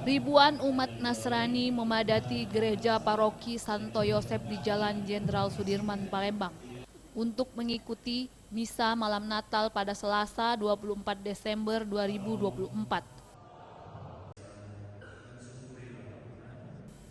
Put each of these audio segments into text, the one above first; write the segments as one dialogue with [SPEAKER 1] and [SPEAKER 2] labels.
[SPEAKER 1] Ribuan umat Nasrani memadati gereja paroki Santo Yosep di Jalan Jenderal Sudirman, Palembang untuk mengikuti misa malam Natal pada Selasa 24 Desember 2024.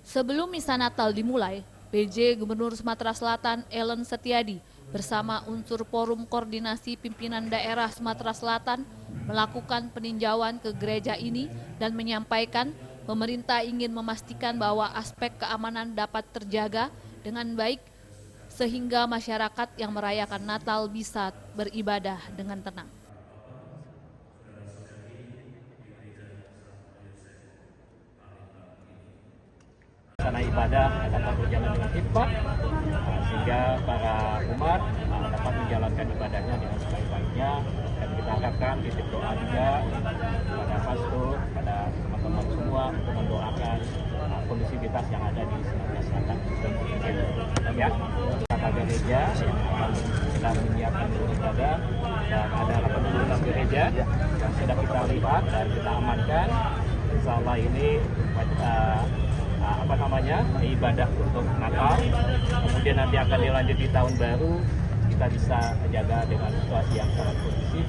[SPEAKER 1] Sebelum misa Natal dimulai, PJ Gubernur Sumatera Selatan Ellen Setiadi bersama unsur Forum Koordinasi Pimpinan Daerah Sumatera Selatan melakukan peninjauan ke gereja ini dan menyampaikan pemerintah ingin memastikan bahwa aspek keamanan dapat terjaga dengan baik sehingga masyarakat yang merayakan Natal bisa beribadah dengan tenang.
[SPEAKER 2] Sana ibadah dapat berjalan dengan hikmat sehingga para umat dapat menjalankan ibadahnya dengan sebaik-baiknya, dan kita harapkan titip doa juga kepada pastor, pada teman-teman semua untuk mendoakan kondisivitas yang ada di Sumatera Selatan. Ya, tata gereja yang akan sedang menyiapkan ibadah, dan ada 86 gereja yang sudah kita lihat dan kita amankan. Insya Allah ini ibadah untuk Natal, kemudian nanti akan dilanjut di tahun baru, kita bisa menjaga dengan situasi yang sangat kondusif.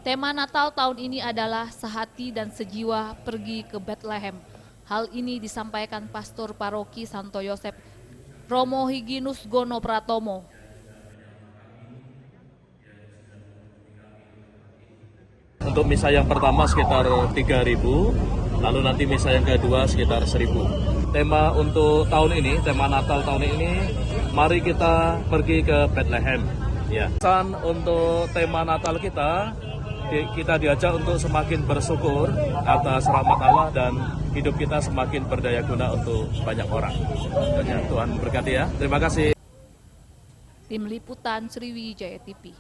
[SPEAKER 1] Tema Natal tahun ini adalah sehati dan sejiwa pergi ke Bethlehem. Hal ini disampaikan Pastor Paroki Santo Yosep Romo Higinus Gono Pratomo.
[SPEAKER 3] Untuk misa yang pertama sekitar 3.000, lalu nanti misa yang kedua sekitar 1.000. Tema untuk tahun ini, tema Natal tahun ini, mari kita pergi ke Bethlehem. Ya. Pesan untuk tema Natal kita diajak untuk semakin bersyukur atas rahmat Allah dan hidup kita semakin berdaya guna untuk banyak orang. Dan Tuhan memberkati ya. Terima kasih.
[SPEAKER 1] Tim Liputan Sriwijaya TV.